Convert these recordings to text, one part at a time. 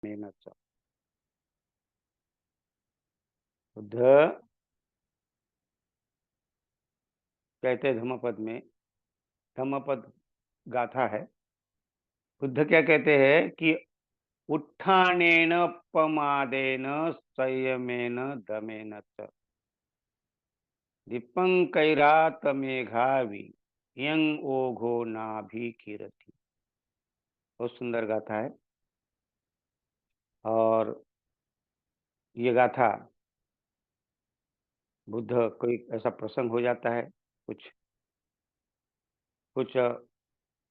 मेहनत च बुद्ध कहते हैं धम्मपद में, धम्मपद गाथा है। बुद्ध क्या कहते हैं कि उत्थानेन पमादेन संयमेन दमेन च दीपंकैरातमेघावि यं ओघो नाभिकीरति। बहुत सुंदर गाथा है। और ये गाथा बुद्ध कोई ऐसा प्रसंग हो जाता है, कुछ कुछ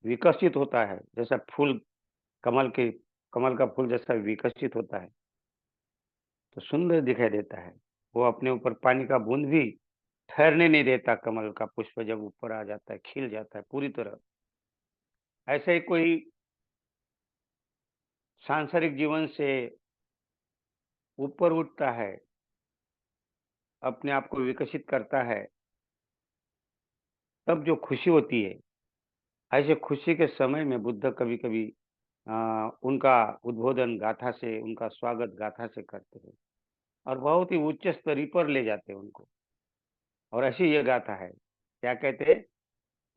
विकसित होता है, जैसा फूल कमल के कमल का फूल जैसा विकसित होता है तो सुंदर दिखाई देता है। वो अपने ऊपर पानी का बूंद भी ठहरने नहीं देता। कमल का पुष्प जब ऊपर आ जाता है, खिल जाता है पूरी तरह। ऐसे ही कोई सांसारिक जीवन से ऊपर उठता है, अपने आप को विकसित करता है, तब जो खुशी होती है, ऐसे खुशी के समय में बुद्ध कभी-कभी उनका उद्बोधन गाथा से, उनका स्वागत गाथा से करते हैं और बहुत ही उच्च स्तरी पर ले जाते हैं उनको। और ऐसी ये गाथा है, क्या कहते हैं?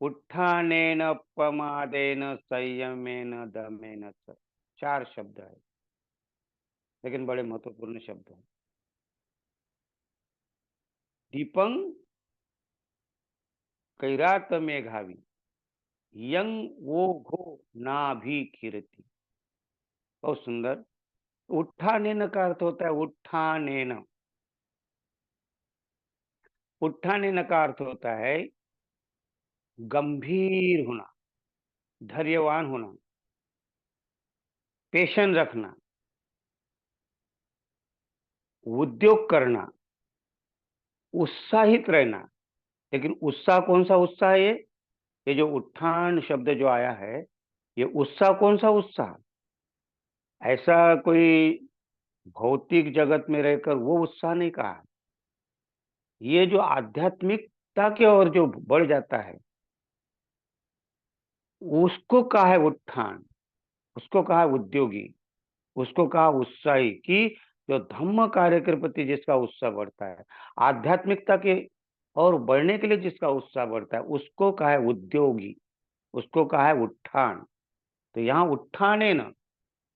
उत्थानेन पमादेन संयमेन दमेन च। 4 शब्द है, लेकिन बड़े महत्वपूर्ण शब्द हैं। दीपं कैरातमेघावि यं ओघो नाभिकीरति। बहुत सुंदर। उत्थानेन का अर्थ होता है उत्थानेन। उत्थानेन का अर्थ होता है गंभीर होना, धैर्यवान होना, पेशन रखना, उद्योग करना, उत्साहित रहना। लेकिन उत्साह कौन सा उत्साह है? ये जो उत्थान शब्द जो आया है, ये उत्साह कौन सा उत्साह? ऐसा कोई भौतिक जगत में रहकर वो उत्साह नहीं कहा। ये जो आध्यात्मिकता की ओर जो बढ़ जाता है, उसको कहा है उत्थान, उसको कहा है उद्योगी, उसको कहा उत्साही। कि जो धम्म कार्य के प्रति जिसका उत्साह बढ़ता है, आध्यात्मिकता के और बढ़ने के लिए जिसका उत्साह बढ़ता है, उसको कहा है उद्योगी, उसको कहा है उत्थान। तो यहाँ उत्थान है ना,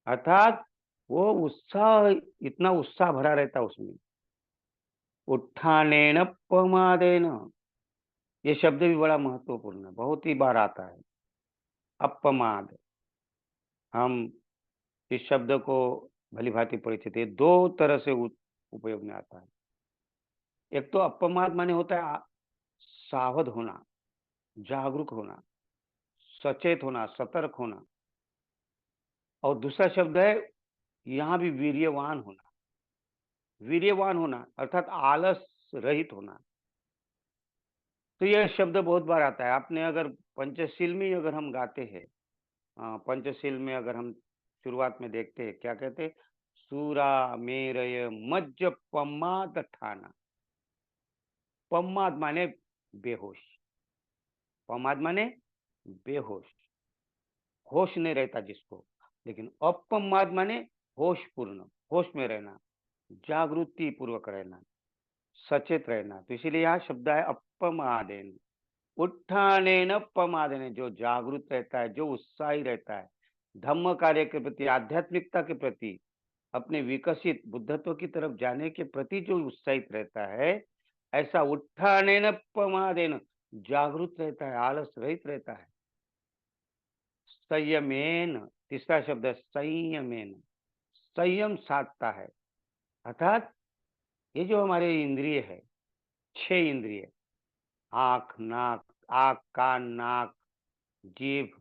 अर्थात वो उत्साह, इतना उत्साह भरा रहता है उसमें। उत्थानेन प्रमादेन, ये शब्द भी बड़ा महत्वपूर्ण है, बहुत ही बार आता है। अपमाद, हम इस शब्द को भली भांति परिचित है। दो तरह से उपयोग में आता है। एक तो अपमाद माने होता है सावध होना, जागरूक होना, सचेत होना, सतर्क होना। और दूसरा शब्द है यहाँ भी वीर्यवान होना। वीर्यवान होना अर्थात आलस रहित होना। तो यह शब्द बहुत बार आता है। आपने अगर पंचशील में अगर हम गाते हैं, पंचशील में अगर हम शुरुआत में देखते हैं, क्या कहते हैं? सूरा मेरय मज्ज पम्माद ठाना। पम्माद माने बेहोश, पमाद माने बेहोश, होश नहीं रहता जिसको। लेकिन अपमाद माने होश पूर्ण, होश में रहना, जागृति पूर्वक रहना, सचेत रहना। तो इसीलिए यहाँ शब्द है अपमादेन। उत्थानेन पमादेन, जो जागरूक रहता है, जो उत्साही रहता है, धम्म कार्य के प्रति, आध्यात्मिकता के प्रति, अपने विकसित बुद्धत्व की तरफ जाने के प्रति जो उत्साहित रहता है, ऐसा उत्थानेन पमादेन, जागरूक रहता है, आलस रहित रहता है। संयमेन, तीसरा शब्द है संयमेन, संयम साधता है। अर्थात ये जो हमारे इंद्रिय है, 6 इंद्रिय, आंख, नाक, आंख, कान, नाक, जीभ,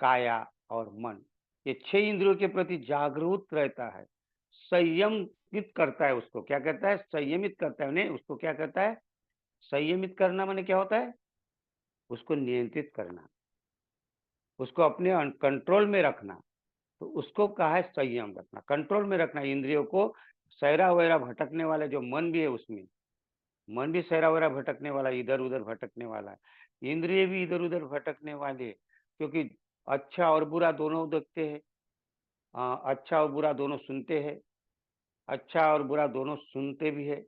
काया और मन, ये 6 इंद्रियों के प्रति जागरूक रहता है, संयमित करता है। उसको क्या कहता है? संयमित करता है उन्हें। उसको क्या कहता है? संयमित करना माने क्या होता है? उसको नियंत्रित करना, उसको अपने कंट्रोल में रखना। तो उसको कहा है संयम रखना, कंट्रोल में रखना इंद्रियों को। सैरा वैरा भटकने वाला जो मन भी है, उसमें मन भी सैरा वैरा भटकने वाला, इधर उधर भटकने वाला है। इंद्रिय भी इधर उधर भटकने वाले, क्योंकि अच्छा और बुरा दोनों देखते हैं। अच्छा और बुरा दोनों सुनते हैं, अच्छा और बुरा दोनों सुनते भी है,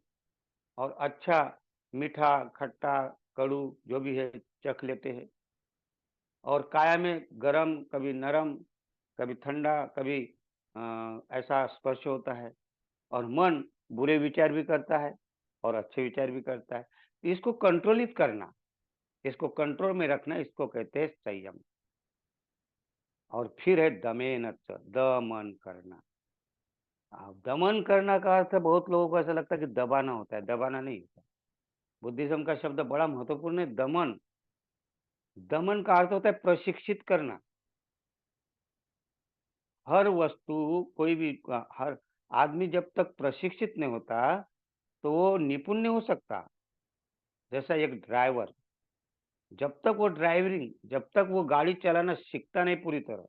और अच्छा, मीठा, खट्टा, कड़ू जो भी है चख लेते हैं। और काया में गरम, कभी नरम, कभी ठंडा, कभी ऐसा स्पर्श होता है। और मन बुरे विचार भी करता है और अच्छे विचार भी करता है। तो इसको कंट्रोलित करना, इसको कंट्रोल में रखना, इसको कहते हैं संयम। और फिर है दमेन, दमन करना। दमन करना का अर्थ बहुत लोगों को ऐसा लगता है कि दबाना होता है, दबाना नहीं होता। बुद्धिज्म का शब्द बड़ा महत्वपूर्ण है, दमन। दमन का अर्थ होता है प्रशिक्षित करना। हर वस्तु, कोई भी हर आदमी जब तक प्रशिक्षित नहीं होता तो वो निपुण नहीं हो सकता। जैसा एक ड्राइवर, जब तक वो गाड़ी चलाना सीखता नहीं पूरी तरह,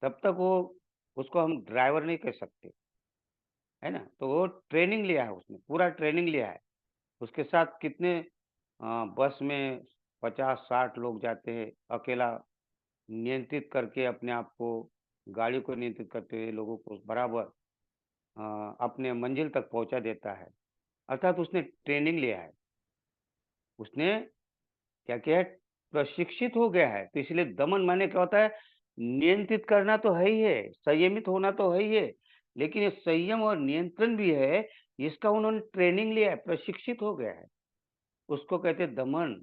तब तक वो उसको हम ड्राइवर नहीं कह सकते, है ना? तो वो ट्रेनिंग लिया है, उसने पूरा ट्रेनिंग लिया है। उसके साथ कितने बस में 50-60 लोग जाते हैं, अकेला नियंत्रित करके अपने आप को, गाड़ी को नियंत्रित करते हुए लोगों को बराबर अपने मंजिल तक पहुंचा देता है। अर्थात उसने ट्रेनिंग लिया है, उसने क्या किया है, प्रशिक्षित हो गया है। तो इसलिए दमन माने क्या होता है, नियंत्रित करना तो है ही है, संयमित होना तो है ही है, लेकिन ये संयम और नियंत्रण भी है, इसका उन्होंने ट्रेनिंग लिया है, प्रशिक्षित हो गया है। उसको कहते हैं दमन।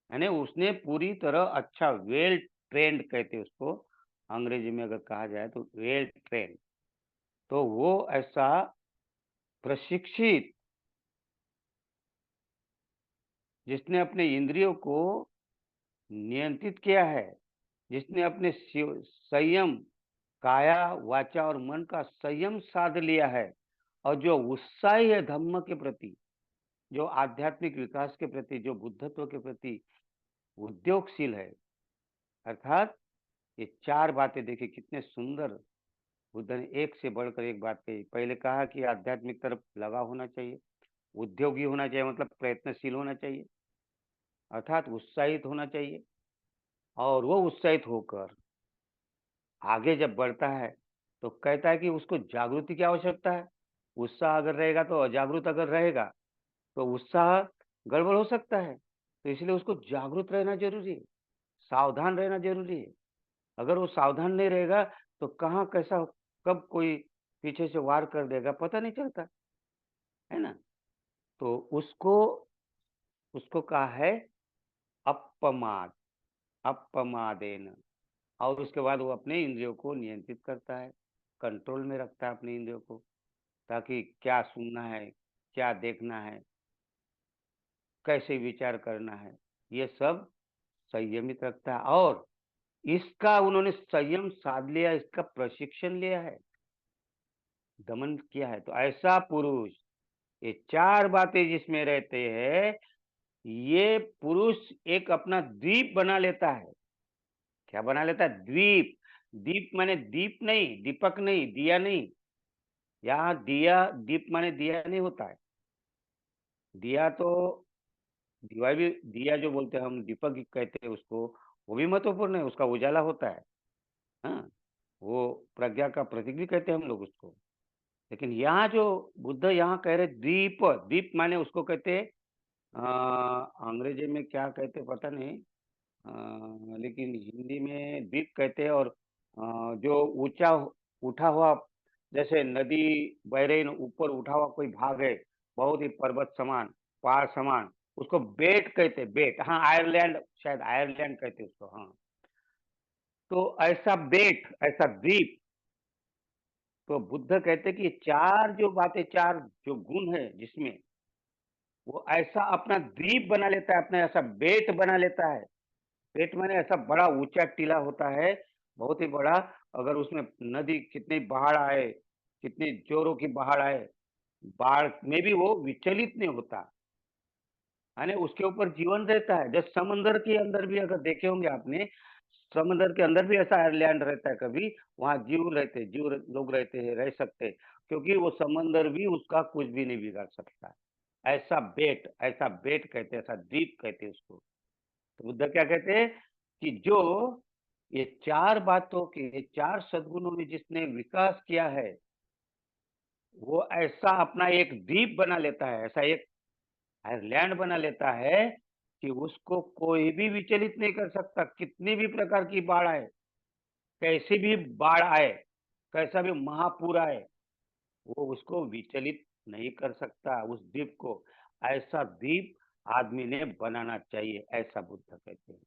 यानी उसने पूरी तरह अच्छा, वेल ट्रेन्ड कहते हैं उसको, अंग्रेजी में अगर कहा जाए तो वेल ट्रेन्ड। तो वो ऐसा प्रशिक्षित, जिसने अपने इंद्रियों को नियंत्रित किया है, जिसने अपने संयम, काया, वाचा और मन का संयम साध लिया है, और जो उत्साही है धम्म के प्रति, जो आध्यात्मिक विकास के प्रति, जो बुद्धत्व के प्रति उद्योगशील है। अर्थात ये 4 बातें देखिए कितने सुंदर बुद्ध ने एक से बढ़कर एक बात कही। पहले कहा कि आध्यात्मिक तरफ लगाव होना चाहिए, उद्योगी होना चाहिए, मतलब प्रयत्नशील होना चाहिए, अर्थात उत्साहित होना चाहिए। और वो उत्साहित होकर आगे जब बढ़ता है तो कहता है कि उसको जागृति की आवश्यकता है। उत्साह अगर रहेगा तो अजागरूक अगर रहेगा तो उत्साह गड़बड़ हो सकता है। तो इसलिए उसको जागरूक रहना जरूरी है, सावधान रहना जरूरी है। अगर वो सावधान नहीं रहेगा तो कहाँ कैसा, कब कोई पीछे से वार कर देगा पता नहीं चलता, है ना? तो उसको उसको कहा है अपमाद, अपमादेन। और उसके बाद वो अपने इंद्रियों को नियंत्रित करता है, कंट्रोल में रखता है अपने इंद्रियों को, ताकि क्या सुनना है, क्या देखना है, कैसे विचार करना है, ये सब संयमित रखता है। और इसका उन्होंने संयम साध लिया, इसका प्रशिक्षण लिया है, दमन किया है। तो ऐसा पुरुष, ये 4 बातें जिसमें रहते हैं, ये पुरुष एक अपना द्वीप बना लेता है। क्या बना लेता है? द्वीप। दीप माने दीप नहीं, दीपक नहीं, दिया नहीं। यहाँ दिया, दीप माने दिया नहीं होता है। दिया तो, दिवा भी, दिया जो बोलते हैं हम, दीपक ही कहते हैं उसको, वो भी महत्वपूर्ण है, उसका उजाला होता है। हाँ, वो प्रज्ञा का प्रतीक भी कहते हैं हम लोग उसको। लेकिन यहाँ जो बुद्ध यहाँ कह रहे दीप, दीप माने उसको कहते हैं, अंग्रेजी में क्या कहते हैं पता नहीं, लेकिन हिंदी में द्वीप कहते हैं। और जो ऊंचा उठा हुआ, जैसे नदी बह रही न, ऊपर उठा हुआ कोई भाग है, बहुत ही पर्वत समान, पहाड़ समान, उसको बेट कहते हैं, बेट। हाँ, आयरलैंड, शायद आयरलैंड कहते हैं उसको, हाँ। तो ऐसा बेट, ऐसा द्वीप। तो बुद्ध कहते हैं कि ये 4 जो बातें, 4 जो गुण है जिसमें, वो ऐसा अपना द्वीप बना लेता है, अपना ऐसा बेट बना लेता है। पेट माने ऐसा बड़ा ऊंचा टीला होता है, बहुत ही बड़ा। अगर उसमें नदी कितनी बाढ़ आए, कितनी जोरों की बाढ़ आए, बाढ़ में भी वो विचलित नहीं होता, यानी उसके ऊपर जीवन रहता है। जब समंदर के अंदर भी अगर देखे होंगे आपने, समंदर के अंदर भी ऐसा आयरलैंड रहता है कभी, वहाँ जीव रहते, लोग रहते हैं, रह सकते हैं, क्योंकि वो समंदर भी उसका कुछ भी नहीं बिगाड़ सकता। ऐसा बेट कहते हैं, ऐसा द्वीप कहते हैं उसको। तो बुद्ध क्या कहते हैं कि जो ये चार बातों के, चार सद्गुणों में जिसने विकास किया है, वो ऐसा अपना एक द्वीप बना लेता है, ऐसा एक आइलैंड बना लेता है कि उसको कोई भी विचलित नहीं कर सकता। कितनी भी प्रकार की बाढ़ आए, कैसी भी बाढ़ आए, कैसा भी महापूर आए, वो उसको विचलित नहीं कर सकता उस द्वीप को। ऐसा द्वीप आदमी ने बनाना चाहिए, ऐसा बुद्ध कहते हैं।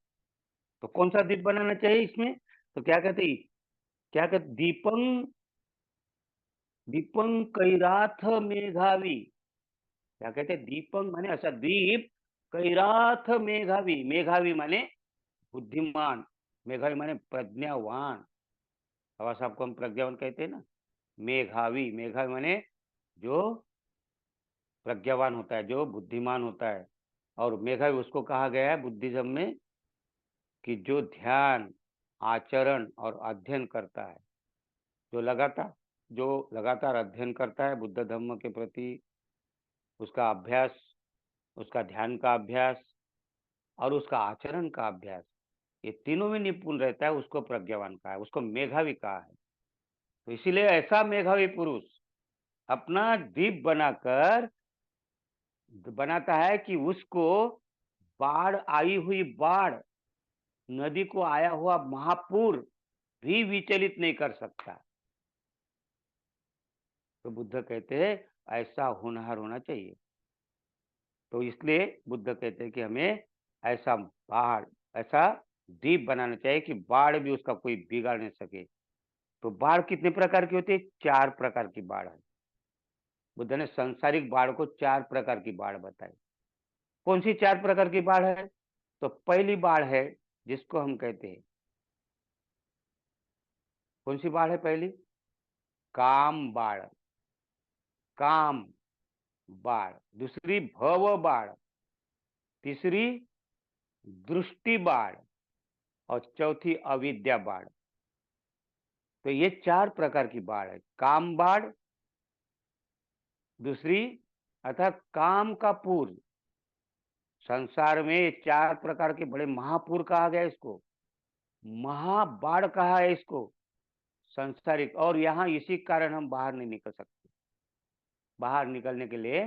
तो कौन सा द्वीप बनाना चाहिए इसमें? तो क्या कहते दीपं दीपं कैराथ मेघावी। क्या कहते दीपंग माने ऐसा दीप, कैराथ मेघावी, मेघावी माने बुद्धिमान, मेघावी माने प्रज्ञावान। बाबा साहब को हम प्रज्ञावान कहते हैं ना। मेघावी, मेघावी माने जो प्रज्ञावान होता है, जो बुद्धिमान होता है। और मेघावी उसको कहा गया है बुद्धिज्म में कि जो ध्यान, आचरण और अध्ययन करता है, जो लगातार अध्ययन करता है बुद्ध धर्म के प्रति, उसका अभ्यास, उसका ध्यान का अभ्यास और उसका आचरण का अभ्यास, ये तीनों में निपुण रहता है, उसको प्रज्ञावान कहा है, उसको मेधावी कहा है। तो इसीलिए ऐसा मेधावी पुरुष अपना द्वीप बनाकर बनाता है कि उसको बाढ़ आई हुई बाढ़, नदी को आया हुआ महापूर भी विचलित नहीं कर सकता। तो बुद्ध कहते हैं ऐसा होनहार होना चाहिए। तो इसलिए बुद्ध कहते हैं कि हमें ऐसा बाढ़, ऐसा द्वीप बनाना चाहिए कि बाढ़ भी उसका कोई बिगाड़ नहीं सके। तो बाढ़ कितने प्रकार की होती है? चार प्रकार की बाढ़ है। बुद्ध ने सांसारिक बाढ़ को चार प्रकार की बाढ़ बताई। कौन सी चार प्रकार की बाढ़ है? तो पहली बाढ़ है जिसको हम कहते हैं, कौन सी बाढ़ है पहली? काम बाढ़, काम बाढ़। दूसरी भव बाढ़, तीसरी दृष्टि बाढ़ और चौथी अविद्या बाढ़। तो ये चार प्रकार की बाढ़ है। काम बाढ़, दूसरी अर्थात काम का पूर। संसार में चार प्रकार के बड़े महापूर कहा गया इसको, महाबाढ़ कहा है इसको, संसारिक। और यहाँ इसी कारण हम बाहर नहीं निकल सकते। बाहर निकलने के लिए,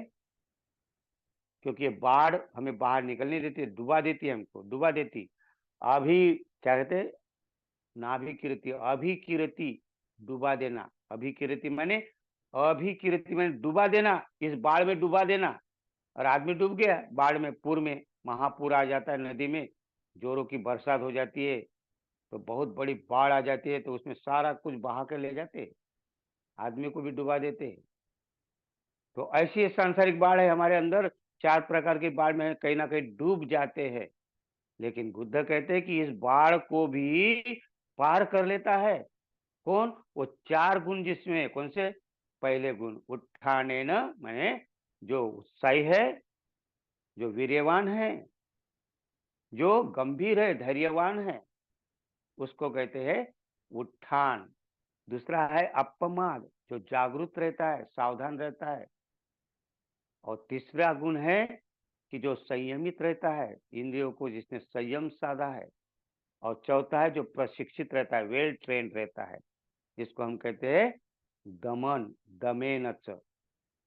क्योंकि ये बाढ़ हमें बाहर निकलने देती है, डुबा देती है, हमको डुबा देती। अभी क्या कहते हैं, नाभिकीरति, अभिकीरति, डुबा देना। अभिकीरति माने डुबा देना, इस बाढ़ में डुबा देना। और आदमी डूब गया बाढ़ में, पूर में, महापूर आ जाता है नदी में, जोरों की बरसात हो जाती है, तो बहुत बड़ी बाढ़ आ जाती है, तो उसमें सारा कुछ बहा के ले जाते, आदमी को भी डुबा देते। तो ऐसी सांसारिक बाढ़ है हमारे अंदर। चार प्रकार की बाढ़ में कहीं ना कहीं डूब जाते हैं। लेकिन बुद्ध कहते हैं कि इस बाढ़ को भी पार कर लेता है। कौन? वो चार गुण जिसमें, कौन से? पहले गुण उत्थानेन, माने जो उत्साही है, जो वीर्यवान है, जो गंभीर है, धैर्यवान है, उसको कहते हैं उत्थान। दूसरा है अपमाद, जो जागरूक रहता है, सावधान रहता है। और तीसरा गुण है कि जो संयमित रहता है, इंद्रियों को जिसने संयम साधा है। और चौथा है जो प्रशिक्षित रहता है, वेल ट्रेंड रहता है, जिसको हम कहते हैं दमन, दमेन च।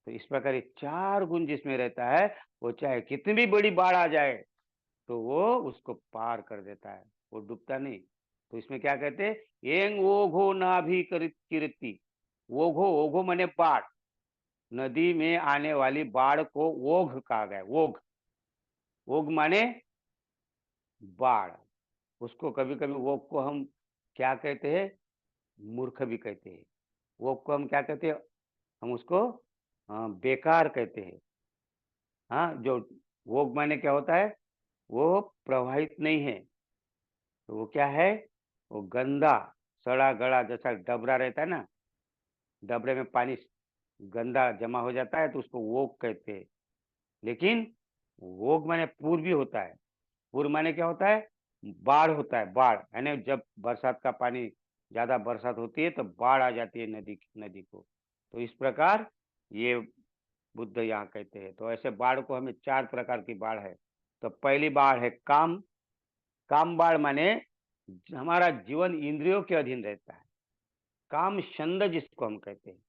तो इस प्रकार ये चार गुण जिसमें रहता है, वो चाहे कितनी भी बड़ी बाढ़ आ जाए तो वो उसको पार कर देता है, वो डूबता नहीं। तो इसमें क्या कहते हैं, एंग ओघो नाभि कीर्ति। ओघो, ओघो माने बाढ़, नदी में आने वाली बाढ़ को ओघ कहा गया। ओघ, ओघ माने बाढ़। उसको कभी कभी ओघ को हम क्या कहते हैं, मूर्ख भी कहते हैं। ओघ को हम क्या कहते हैं, हम उसको बेकार कहते हैं। हाँ, जो ओघ माने क्या होता है, वो प्रवाहित नहीं है। तो वो क्या है, वो गंदा, सड़ा गला, जैसा डबरा रहता है ना, डबरे में पानी गंदा जमा हो जाता है तो उसको वोग कहते हैं। लेकिन वोग माने पूर्व भी होता है। पूर्व माने क्या होता है, बाढ़ होता है। बाढ़ यानी जब बरसात का पानी, ज्यादा बरसात होती है तो बाढ़ आ जाती है नदी को। तो इस प्रकार ये बुद्ध यहाँ कहते हैं। तो ऐसे बाढ़ को हमें चार प्रकार की बाढ़ है। तो पहली बाढ़ है काम, काम बाढ़ माने हमारा जीवन इंद्रियों के अधीन रहता है, काम छंद जिसको हम कहते हैं।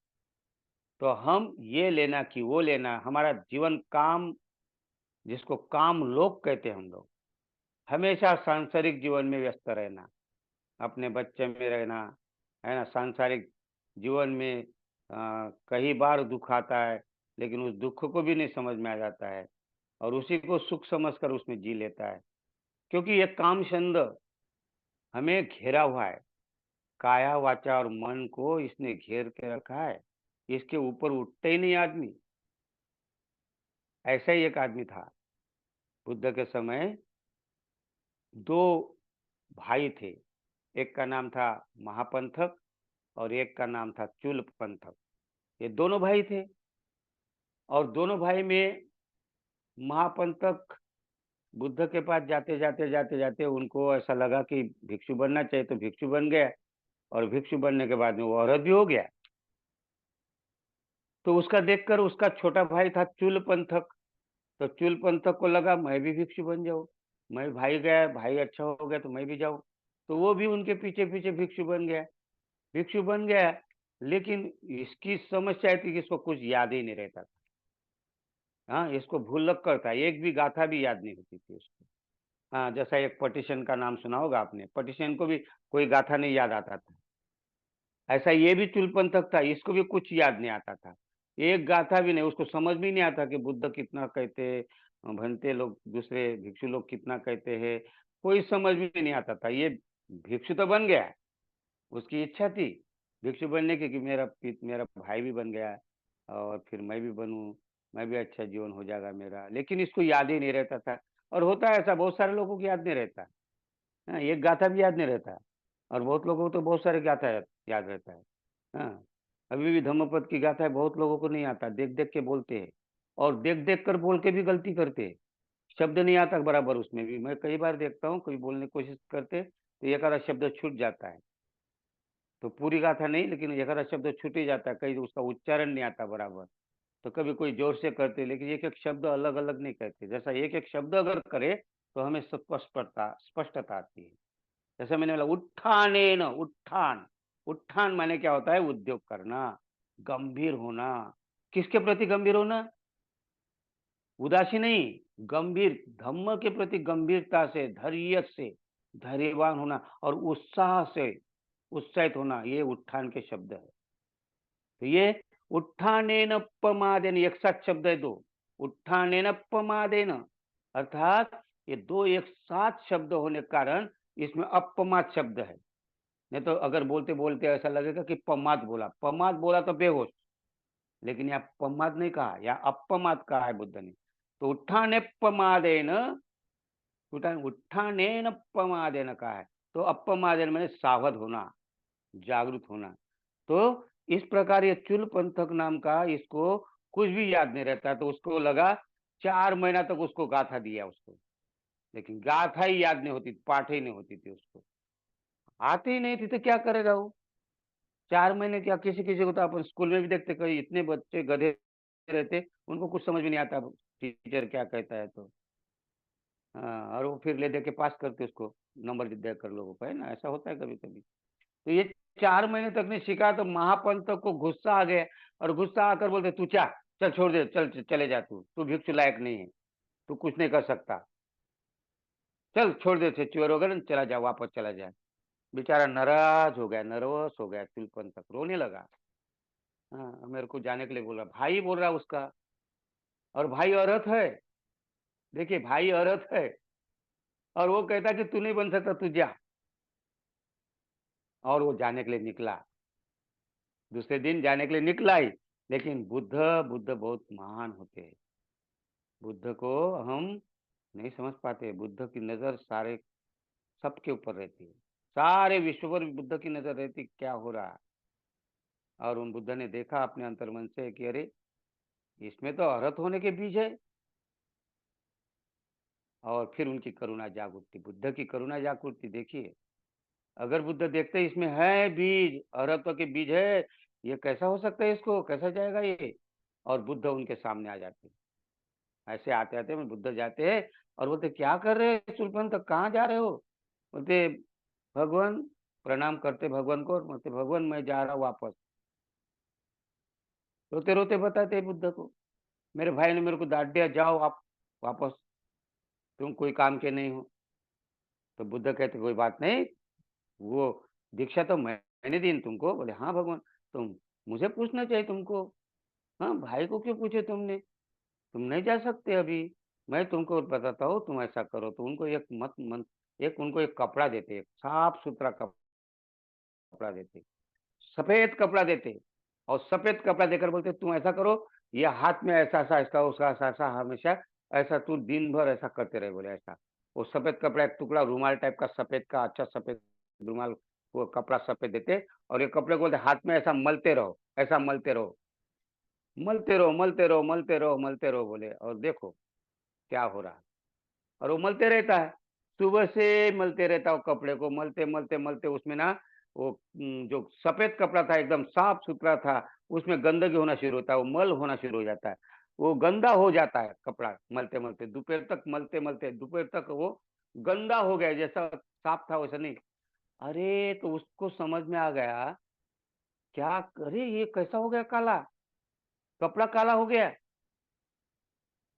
तो हम ये लेना कि वो लेना, हमारा जीवन काम, जिसको काम लोग कहते हैं हम लोग, हमेशा सांसारिक जीवन में व्यस्त रहना, अपने बच्चे में रहना, है ना? सांसारिक जीवन में कई बार दुःख आता है, लेकिन उस दुःख को भी नहीं समझ में आ जाता है और उसी को सुख समझकर उसमें जी लेता है। क्योंकि ये काम छंद हमें घेरा हुआ है, काया, वाचा और मन को इसने घेर के रखा है। इसके ऊपर उठते ही नहीं आदमी। ऐसा ही एक आदमी था, बुद्ध के समय 2 भाई थे। एक का नाम था महापंथक और एक का नाम था चूलपंथक। ये दोनों भाई थे और दोनों भाई में महापंथक बुद्ध के पास जाते-जाते उनको ऐसा लगा कि भिक्षु बनना चाहिए, तो भिक्षु बन गया और भिक्षु बनने के बाद में वो अरहत भी हो गया। तो उसका देखकर उसका छोटा भाई था चूलपंथक, तो चूलपंथक को लगा मैं भी भिक्षु बन जाऊँ। मैं भाई गया, भाई अच्छा हो गया तो मैं भी जाऊँ। तो वो भी उनके पीछे-पीछे भिक्षु बन गया। भिक्षु बन गया, लेकिन इसकी समस्या थी कि इसको कुछ याद ही नहीं रहता था। हाँ, इसको भुलक्कड़ था, एक भी गाथा भी याद नहीं होती थी उसको। हाँ, जैसा एक पटिशन का नाम सुना होगा आपने, पटिशन को भी कोई गाथा नहीं याद आता था। ऐसा ये भी चुलपंथक था, इसको भी कुछ याद नहीं आता था। एक गाथा भी नहीं, उसको समझ में नहीं आता कि बुद्ध कितना कहते, भंते लोग दूसरे भिक्षु लोग कितना कहते हैं, कोई समझ में नहीं आता था। ये भिक्षु तो बन गया, उसकी इच्छा थी भिक्षु बनने की कि मेरा भाई भी बन गया और फिर मैं भी बनूँ, मैं भी अच्छा जीवन हो जाएगा मेरा। लेकिन इसको याद ही नहीं रहता था और होता है ऐसा, बहुत सारे लोगों को याद नहीं रहता। हाँ, एक गाथा भी याद नहीं रहता और बहुत लोगों को तो बहुत सारे गाथा याद रहता है। हाँ, अभी भी धम्मपद की गाथा बहुत लोगों को नहीं आता, देख-देख के बोलते हैं और देख-देख कर बोल के भी गलती करते हैं। शब्द नहीं आता बराबर उसमें भी। मैं कई बार देखता हूँ, कोई बोलने की कोशिश करते, तो एक आधा शब्द छूट जाता है। तो पूरी गाथा नहीं, लेकिन एक आधा शब्द छूट ही जाता है, कहीं उसका उच्चारण नहीं आता बराबर। तो कभी कोई जोर से करते, लेकिन एक-एक शब्द अलग-अलग नहीं कहते। जैसा एक-एक शब्द अगर करे, तो हमें स्पष्टता आती है। जैसे मैंने बोला उत्थानेन, उत्थान। उत्थान माने क्या होता है? उद्योग करना, गंभीर होना। किसके प्रति गंभीर होना? उदासी नहीं, गंभीर, धम्म के प्रति गंभीरता से, धैर्य से, धैर्यवान होना और उत्साह से उत्साहित होना, ये उत्थान के शब्द है। तो ये उत्थानेन प्रमादेन, एक साथ शब्द है दो। उत्थानेन प्रमादेन, अर्थात ये दो एक साथ शब्द होने के कारण इसमें अपमाद शब्द है। नहीं तो अगर बोलते बोलते ऐसा लगेगा कि प्रमाद बोला, प्रमाद बोला तो बेहोश, लेकिन यहाँ प्रमाद नहीं कहा, यहाँ अपमाद कहा है बुद्ध ने। तो उत्थाने प्रमादेन, उत्थानेन प्रमादेन कहा है, तो अपमादेन मैंने सावध होना, जागरूक होना। तो इस प्रकार ये चुल पंथक नाम का, इसको कुछ भी याद नहीं रहता, तो उसको लगा 4 महीना तक उसको गाथा दिया उसको, लेकिन गाथा ही याद नहीं होती, पाठ ही नहीं होती थी उसको, आती ही नहीं थी तो क्या करेगा वो। 4 महीने क्या, किसी किसी को तो अपन स्कूल में भी देखते, कई इतने बच्चे गधे रहते, उनको कुछ समझ में नहीं आता टीचर क्या कहता है तो। हाँ, और वो फिर ले दे के पास करते उसको, नंबर देकर लोगों को, है ना? ऐसा होता है कभी कभी। तो ये 4 महीने तक नहीं सीखा, तो महापंत को गुस्सा आ गया और गुस्सा आकर बोलते तू क्या, चल छोड़ दे, चल चले जा, तू तू भिक्षु लायक नहीं है, तू कुछ नहीं कर सकता, चल छोड़ दे, चोर हो गया ना, चला जा, वापस चला जाए। बेचारा नाराज हो गया, नर्वस हो गया, चुलपन तक रोने लगा। हाँ, मेरे को जाने के लिए बोला, भाई बोल रहा उसका, और भाई औरत है, देखिए भाई औरत है, और वो कहता कि तू नहीं बन सकता, तू जा। और वो जाने के लिए निकला, दूसरे दिन जाने के लिए निकला ही। लेकिन बुद्ध बुद्ध बहुत महान होते हैं। बुद्ध को हम नहीं समझ पाते। बुद्ध की नजर सारे सबके ऊपर रहती है, सारे विश्व पर बुद्ध की नजर रहती, क्या हो रहा है। और उन बुद्ध ने देखा अपने अंतर्मन से कि अरे, इसमें तो अरहत होने के बीज है। और फिर उनकी करुणा जाग उठती, बुद्ध की करुणा जाग उठती। देखिए, अगर बुद्ध देखते इसमें है बीज, अरहत्व के बीज है, ये कैसा हो सकता है, इसको कैसा जाएगा ये। और बुद्ध उनके सामने आ जाते, ऐसे आते आते में बुद्ध जाते हैं और बोलते क्या कर रहे हैं चुलपन, तक कहाँ जा रहे हो। बोलते भगवान प्रणाम करते भगवान को और बोलते भगवान मैं जा रहा हूँ वापस। रोते रोते बताते बुद्ध को, मेरे भाई ने मेरे को डांट दिया, जाओ आप वापस, तुम कोई काम के नहीं हो। तो बुद्ध कहते कोई बात नहीं, वो दीक्षा तो मैंने दी न तुमको। बोले हाँ भगवान, तुम मुझे पूछना चाहिए तुमको। हाँ, भाई को क्यों पूछे तुमने? तुम नहीं जा सकते अभी। मैं तुमको बताता हूँ, तुम ऐसा करो। तो उनको एक मत मन एक उनको एक कपड़ा देते, एक साफ-सुथरा कपड़ा देते, सफ़ेद कपड़ा देते और सफ़ेद कपड़ा देकर बोलते तुम ऐसा करो, ये हाथ में ऐसा-ऐसा, इसका उसका ऐसा-ऐसा हमेशा ऐसा तू दिन भर ऐसा करते रहे बोले ऐसा। वो सफ़ेद कपड़ा एक टुकड़ा रुमाल टाइप का सफ़ेद का अच्छा सफ़ेद रुमाल, वो कपड़ा सफ़ेद देते और ये कपड़े को बोलते हाथ में ऐसा मलते रहो, ऐसा मलते रहो। मलते रहो, मलते रहो, मलते रहो, मलते रहो बोले और देखो क्या हो रहा है। और वो मलते रहता है। सुबह से मलते रहता है वो कपड़े को, मलते, मलते, मलते उसमें ना वो जो सफ़ेद कपड़ा था एकदम साफ-सुथरा था, उसमें गंदगी होना शुरू होता है, वो मल होना शुरू हो जाता है। वो गंदा हो जाता है कपड़ा मलते-मलते, दोपहर तक मलते-मलते दोपहर तक वो गंदा हो गया, जैसा साफ था वैसा नहीं। अरे! तो उसको समझ में आ गया, क्या अरे! ये कैसा हो गया काला? कपड़ा काला हो गया।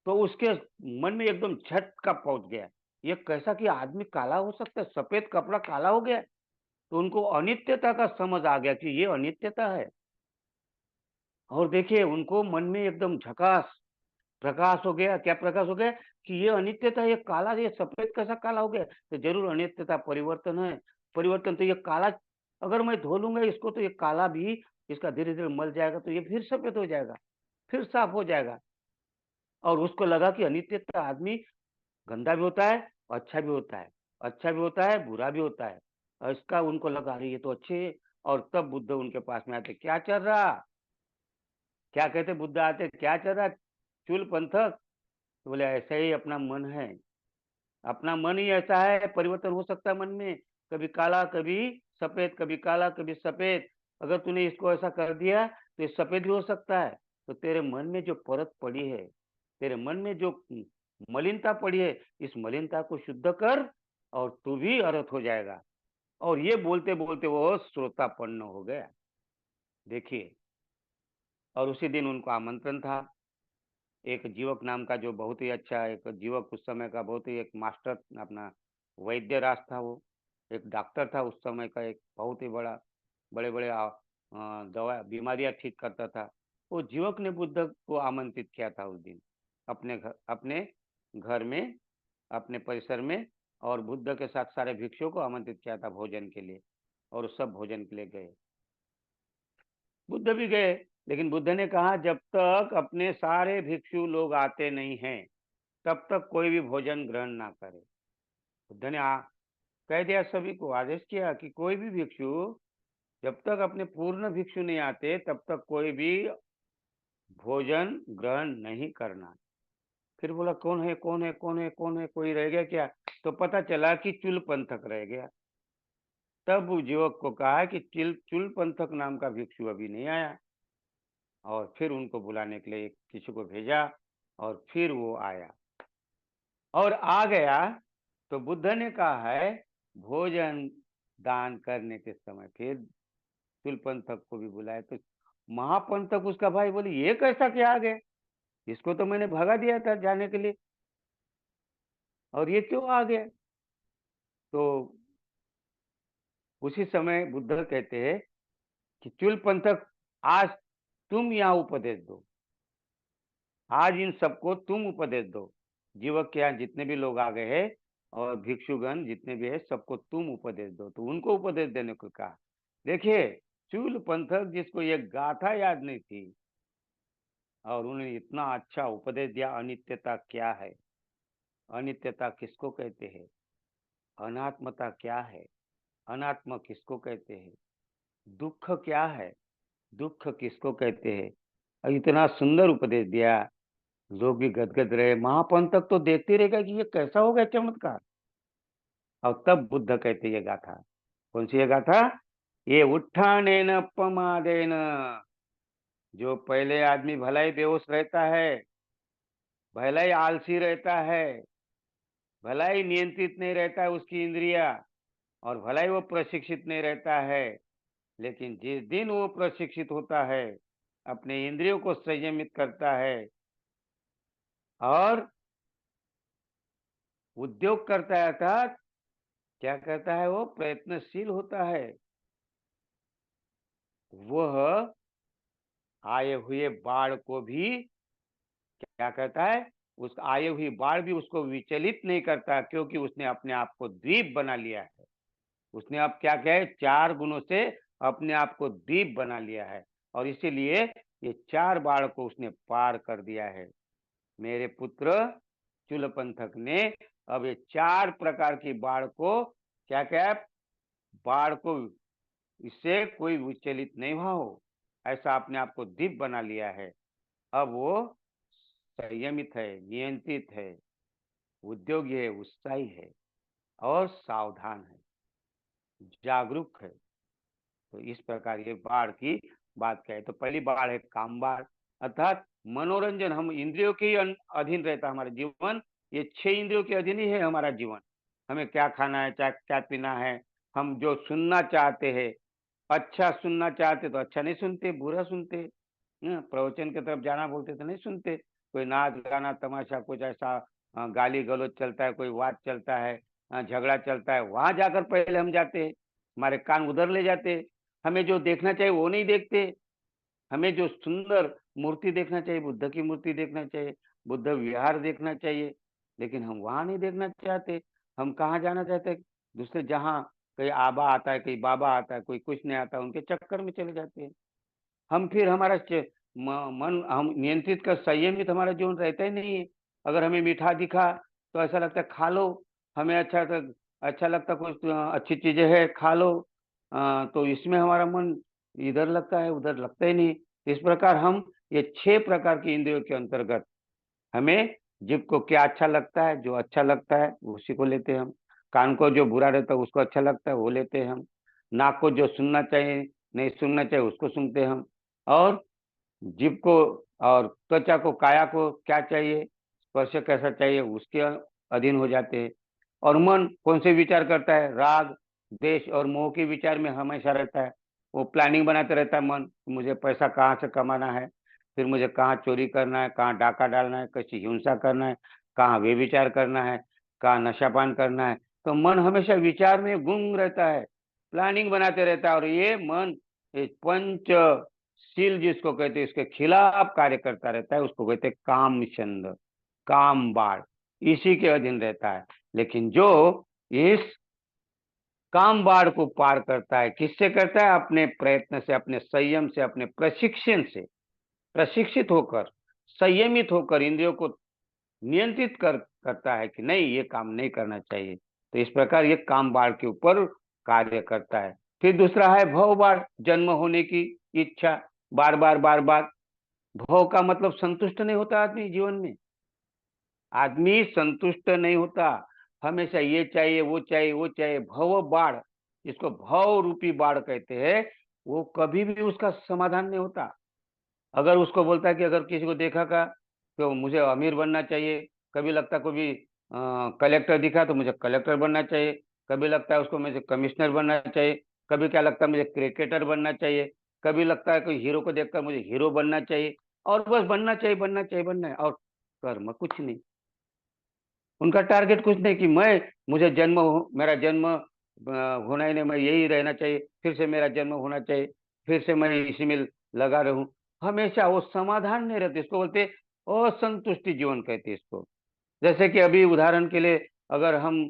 तो उसके मन में एकदम झटका पहुँच गया। ये कैसा कि आदमी काला हो सकता है? सफ़ेद कपड़ा काला हो गया? तो उनको अनित्यता का समझ आ गया कि ये अनित्यता है। और देखिए उनको मन में एकदम झकास, प्रकाश हो गया। क्या प्रकाश हो गया? कि ये अनित्यता, ये काला, ये सफ़ेद कैसा काला हो गया? तो ज़रूर अनित्यता परिवर्तन है। परिवर्तन तो ये काला, अगर मैं धो लूँगा इसको तो ये काला भी इसका धीरे-धीरे मल जाएगा तो ये फिर सफ़ेद हो जाएगा, फिर साफ हो जाएगा। और उसको लगा कि अनित्यता आदमी गंदा भी होता है, अच्छा भी होता है। अच्छा भी होता है, बुरा भी होता है। और इसका उनको लगा अरे ये तो अच्छे है। और तब बुद्ध उनके पास में आते, क्या चल रहा? क्या कहते बुद्ध आते, क्या चल रहा? चूल पंथक? तो बोले ऐसा ही अपना मन है। अपना मन ही ऐसा है, परिवर्तन हो सकता है मन में। कभी काला, कभी सफ़ेद, कभी काला, कभी सफ़ेद। अगर तूने इसको ऐसा कर दिया, तो ये सफ़ेद भी हो सकता है। तो तेरे मन में जो परत पड़ी है, तेरे मन में जो मलिनता पड़ी है, इस मलिनता को शुद्ध कर और तू भी अरहत हो जाएगा। और ये बोलते-बोलते वो श्रोतापन्न हो गया। देखिए, और उसी दिन उनको आमंत्रण था। एक जीवक नाम का जो बहुत ही अच्छा एक जीवक उस समय का बहुत ही एक मास्टर अपना वैद्य राज था वो। एक डॉक्टर था उस समय का, एक बहुत ही बड़ा बड़े-बड़े दवा बीमारियाँ ठीक करता था। वो जीवक ने बुद्ध को आमंत्रित किया था उस दिन, अपने घर में, अपने परिसर में। और बुद्ध के साथ सारे भिक्षुओं को आमंत्रित किया था भोजन के लिए और वो सब भोजन के लिए गए। बुद्ध भी गए, लेकिन बुद्ध ने कहा जब तक अपने सारे भिक्षु लोग आते नहीं हैं, तब तक कोई भी भोजन ग्रहण ना करे। बुद्ध ने कह दिया, सभी को आदेश किया कि कोई भी भिक्षु जब तक अपने पूर्ण भिक्षु नहीं आते, तब तक कोई भी भोजन ग्रहण नहीं करना। फिर बोला कौन है, कौन है, कौन है, कौन है, कोई रह गया क्या? तो पता चला कि चुल पंथक रह गया। तब उस युवक को कहा कि चिल चुल पंथक नाम का भिक्षु अभी नहीं आया। और फिर उनको बुलाने के लिए किसी को भेजा और फिर वो आया और आ गया। तो बुद्ध ने कहा है भोजन दान करने के समय फिर शूलपंथक को भी बुलाया। तो महापंथक उसका भाई बोले ये कैसा क्या आ गया? इसको तो मैंने भगा दिया था जाने के लिए और ये क्यों आ गया? तो उसी समय बुद्ध कहते हैं कि चूलपंथक, आज तुम यहाँ उपदेश दो। आज इन सबको तुम उपदेश दो। जीवक के यहाँ जितने भी लोग आ गए हैं और भिक्षुगण जितने भी है सबको तुम उपदेश दो। तो उनको उपदेश देने को कहा। देखिए, चूल पंथक जिसको ये गाथा याद नहीं थी और उन्होंने इतना अच्छा उपदेश दिया, अनित्यता क्या है, अनित्यता किसको कहते हैं, अनात्मता क्या है, अनात्म किसको कहते हैं, दुख क्या है, दुख किसको कहते हैं। और इतना सुंदर उपदेश दिया, लोग भी गदगद रहे। महापंथक तो देखते रहेगा कि ये कैसा हो गया चमत्कार। और तब बुद्ध कहते ये गाथा, कौन सी ये गाथा? ये उत्थानेन प्रमादेन, जो पहले आदमी भला ही बेहोश रहता है, भला ही आलसी रहता है, भला ही नियंत्रित नहीं रहता है उसकी इंद्रिया, और भला ही वो प्रशिक्षित नहीं रहता है, लेकिन जिस दिन वो प्रशिक्षित होता है, अपने इंद्रियों को संयमित करता है और उद्योग करता है, अर्थात क्या करता है, वो प्रयत्नशील होता है, वह आए हुए बाढ़ को भी क्या करता है, उस आए हुई बाढ़ भी उसको विचलित नहीं करता, क्योंकि उसने अपने आप को द्वीप बना लिया है। उसने अब क्या किया है, 4 गुणों से अपने आप को द्वीप बना लिया है और इसीलिए ये 4 बाढ़ को उसने पार कर दिया है। मेरे पुत्र चूलपंथक ने अब ये 4 प्रकार की बाढ़ को क्या किया है, बाढ़ को इससे कोई विचलित नहीं हुआ हो, ऐसा अपने आप को दीप बना लिया है। अब वो संयमित है, नियंत्रित है, उद्योगी है, उत्साही है और सावधान है, जागरूक है। तो इस प्रकार ये बाढ़ की बात कहे तो पहली बाढ़ है काम बाढ़, अर्थात मनोरंजन। हम इंद्रियों के ही अधीन रहता हमारा जीवन, ये 6 इंद्रियों के अधीन ही है हमारा जीवन। हमें क्या खाना है, क्या पीना है, हम जो सुनना चाहते हैं, अच्छा सुनना चाहते तो अच्छा नहीं सुनते, बुरा सुनते, प्रवचन की तरफ जाना बोलते तो नहीं सुनते, कोई नाच गाना तमाशा कुछ ऐसा गाली गलौज चलता है, कोई वाद चलता है, झगड़ा चलता है, वहां जाकर पहले हम जाते हैं, हमारे कान उधर ले जाते हैं। हमें जो देखना चाहिए वो नहीं देखते, हमें जो सुंदर मूर्ति देखना चाहिए, बुद्ध की मूर्ति देखना चाहिए, बुद्ध विहार देखना चाहिए, लेकिन हम वहां नहीं देखना चाहते। हम कहाँ जाना चाहते हैं, दूसरे जहाँ कहीं आबा आता है, कहीं बाबा आता है, कोई कुछ नहीं आता, उनके चक्कर में चले जाते हैं। हम फिर हमारा मन हम नियंत्रित कर संयमित हमारा जीवन रहता ही नहीं है। अगर हमें मीठा दिखा तो ऐसा लगता है खा लो, हमें अच्छा लगता कुछ अच्छी चीजें है खा लो, तो इसमें हमारा मन इधर लगता है उधर लगता ही नहीं। इस प्रकार हम ये 6 प्रकार की इंद्रियों के अंतर्गत हमें जीभ को क्या अच्छा लगता है, जो अच्छा लगता है उसी को लेते हैं हम। कान को जो बुरा रहता है उसको अच्छा लगता है वो लेते हैं हम। नाक को जो सुनना चाहिए नहीं सुनना चाहिए उसको सुनते हैं हम। और जीभ को और त्वचा को काया को क्या चाहिए, स्पर्श कैसा चाहिए उसके अधीन हो जाते हैं। और मन कौन से विचार करता है, राग द्वेष और मोह के विचार में हमेशा रहता है। वो प्लानिंग बनाते रहता है मन, मुझे पैसा कहाँ से कमाना है, फिर मुझे कहाँ चोरी करना है, कहाँ डाका डालना है, कैसी हिंसा करना है, कहाँ व्यभिचार करना है, कहाँ नशापान करना है। तो मन हमेशा विचार में गुम रहता है, प्लानिंग बनाते रहता है। और ये मन पंच शील जिसको कहते हैं इसके खिलाफ कार्य करता रहता है, उसको कहते हैं काम छंद, काम बाढ़, इसी के अधीन रहता है। लेकिन जो इस काम बाढ़ को पार करता है, किससे करता है, अपने प्रयत्न से, अपने संयम से, अपने प्रशिक्षण से, प्रशिक्षित होकर संयमित होकर इंद्रियों को नियंत्रित करता है कि नहीं ये काम नहीं करना चाहिए। तो इस प्रकार ये काम बाढ़ के ऊपर कार्य करता है। फिर दूसरा है भव बाढ़, जन्म होने की इच्छा, बार बार बार बार। भव का मतलब संतुष्ट नहीं होता आदमी जीवन में, आदमी संतुष्ट नहीं होता, हमेशा ये चाहिए वो चाहिए वो चाहिए। भव बाढ़, जिसको भव रूपी बाढ़ कहते हैं, वो कभी भी उसका समाधान नहीं होता। अगर उसको बोलता है कि अगर किसी को देखा का तो मुझे अमीर बनना चाहिए, कभी लगता कोई भी कलेक्टर दिखा तो मुझे कलेक्टर बनना चाहिए, कभी लगता है उसको मुझे कमिश्नर बनना चाहिए, कभी क्या लगता है मुझे क्रिकेटर बनना चाहिए, कभी लगता है कोई हीरो को देखकर मुझे हीरो बनना चाहिए, और बस बनना चाहिए बनना चाहिए बनना है, और कर्म कुछ नहीं। उनका टारगेट कुछ नहीं कि मैं मुझे मेरा जन्म होना ही नहीं, मैं यही रहना चाहिए, फिर से मेरा जन्म होना चाहिए, फिर से मैं इसी में लगा रहूं। हमेशा वो समाधान नहीं रहते, इसको बोलते असंतुष्टि जीवन कहते हैं इसको। जैसे कि अभी उदाहरण के लिए, अगर हम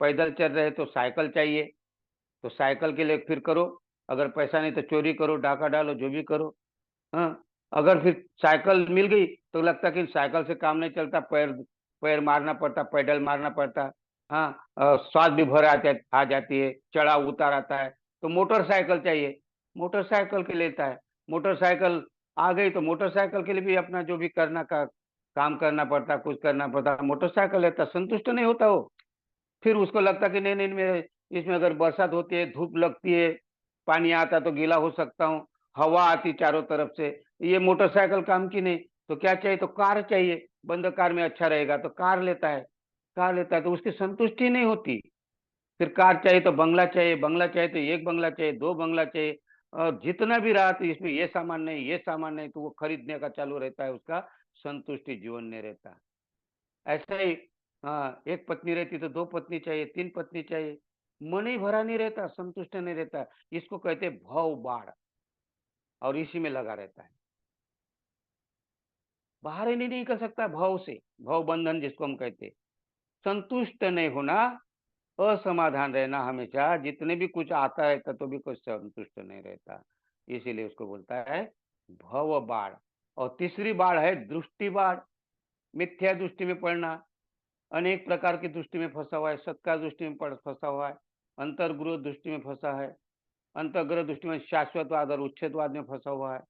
पैदल चल रहे तो साइकिल चाहिए, तो साइकिल के लिए फिर करो, अगर पैसा नहीं तो चोरी करो, डाका डालो, जो भी करो। हाँ, अगर फिर साइकिल मिल गई तो लगता कि साइकिल से काम नहीं चलता, पैर पैर मारना पड़ता, पैडल मारना पड़ता। हाँ, स्वाद भी भर आ जाती है, चढ़ाव उतार आता है, तो मोटरसाइकिल चाहिए, मोटरसाइकिल के लेता है। मोटरसाइकिल आ गई तो मोटरसाइकिल के लिए भी अपना जो भी करना का काम करना पड़ता, कुछ करना पड़ता, मोटरसाइकिल लेता, संतुष्ट नहीं होता वो। फिर उसको लगता कि नहीं नहीं, मेरे इसमें अगर बरसात होती है, धूप लगती है, पानी आता तो गीला हो सकता हूँ, हवा आती चारों तरफ से, ये मोटरसाइकिल काम की नहीं। तो क्या चाहिए, तो कार चाहिए, बंद कार में अच्छा रहेगा तो कार लेता है, कार लेता है तो उसकी संतुष्टि नहीं होती। फिर कार चाहिए तो बंगला चाहिए, बंगला चाहिए तो एक बंगला चाहिए, दो बंगला चाहिए, और जितना भी रहा तो इसमें ये सामान नहीं, ये सामान नहीं, तो वो खरीदने का चालू रहता है, उसका संतुष्टि जीवन नहीं रहता। ऐसा ही, हाँ, एक पत्नी रहती तो दो पत्नी चाहिए, तीन पत्नी चाहिए, मन ही भरा नहीं रहता, संतुष्ट नहीं रहता। इसको कहते हैं भव बाढ़, और इसी में लगा रहता है, बाहर ही नहीं निकल सकता भव से, भव बंधन जिसको हम कहते हैं। संतुष्ट नहीं होना, असमाधान रहना, हमेशा जितने भी कुछ आता है तो भी कुछ संतुष्ट नहीं रहता, इसीलिए उसको बोलता है भव बाढ़। और तीसरी बाढ़ है दृष्टि बाढ़, मिथ्या दृष्टि में पड़ना, अनेक प्रकार की दृष्टि में फंसा हुआ है, सत्कार दृष्टि में फंसा हुआ है, अंतर्गृह दृष्टि में फंसा है, अंतर्ग्रह दृष्टि में शाश्वतवाद और उच्छेदवाद में फंसा हुआ है,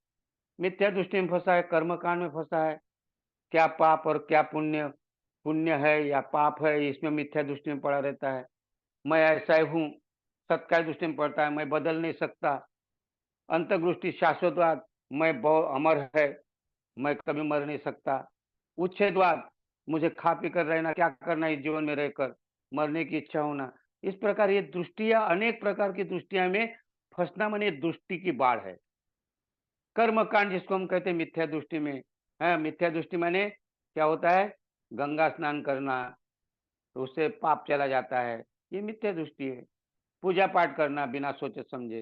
मिथ्या दृष्टि में फंसा है, कर्मकांड में फंसा है, क्या पाप और क्या पुण्य, पुण्य है या पाप है, इसमें मिथ्या दृष्टि में पड़ा रहता है। मैं ऐसा हूँ, सत्कार दृष्टि में पड़ता है, मैं बदल नहीं सकता, अंतर्दृष्टि शाश्वतवाद, मैं बहुत अमर है, मैं कभी मर नहीं सकता, उच्छेदवाद, मुझे खा पी कर रहना, क्या करना इस जीवन में रहकर, मरने की इच्छा होना। इस प्रकार ये दृष्टियां, अनेक प्रकार की दृष्टियां में फंसना माने दृष्टि की बाढ़ है। कर्मकांड जिसको हम कहते हैं मिथ्या दृष्टि में है, मिथ्या दृष्टि माने क्या होता है, गंगा स्नान करना तो उससे पाप चला जाता है, ये मिथ्या दृष्टि है। पूजा पाठ करना बिना सोचे समझे,